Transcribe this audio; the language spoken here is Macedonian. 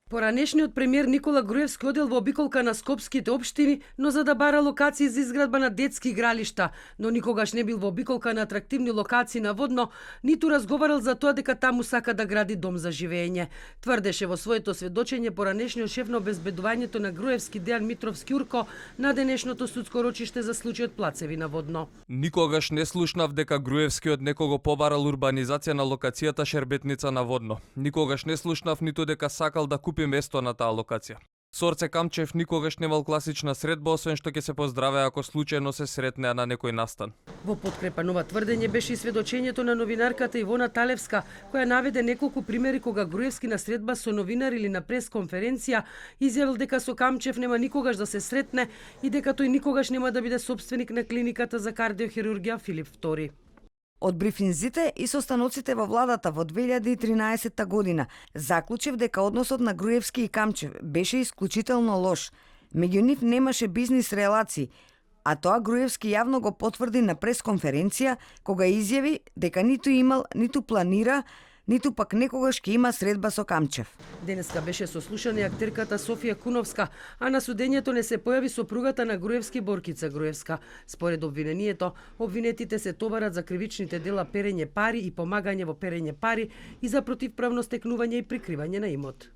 Поранешниот премиер Никола Груевски одел во обиколка на скопските општини, но за да бара локации за изградба на детски игралишта, но никогаш не бил во обиколка на атрактивни локации наводно, ниту разговарал за тоа дека таму сака да гради дом за живење. Тврдеше во своето сведочење поранешниот шеф на обезбедувањето на Груевски Дејан Митровски Урко на денешното судско рочиште за случајот Плацеви наводно. Никогаш не слушнав дека Груевски од некого побарал урбанизација на локацијата Шербетница наводно. Никогаш не слушнав ниту дека сакал да купи место на таа локација. Сорце Камчев никогаш немал класична средба, освен што ќе се поздраве ако случајно се сретнеа на некој настан. Во подкрепа на ова тврдење беше и сведочењето на новинарката Ивона Талевска, која наведе неколку примери кога Груевски на средба со новинар или на пресконференција изјавил дека со Камчев нема никогаш да се сретне и дека тој никогаш нема да биде собственик на клиниката за кардиохирургија Филип II. Од брифинзите и состаноците во владата во 2013 година заклучив дека односот на Груевски и Камчев беше исклучително лош. Меѓу нив немаше бизнис релации, а тоа Груевски јавно го потврди на пресконференција кога изјави дека ниту имал, ниту планира, ниту пак некогаш ќе има средба со Камчев. Денеска беше сослушана и актерката Софија Куновска, а на судењето не се појави сопругата на Груевски Боркица Груевска. Според обвинението, обвинетите се товарат за кривичните дела перење пари и помагање во перење пари и за противправно стекнување и прикривање на имот.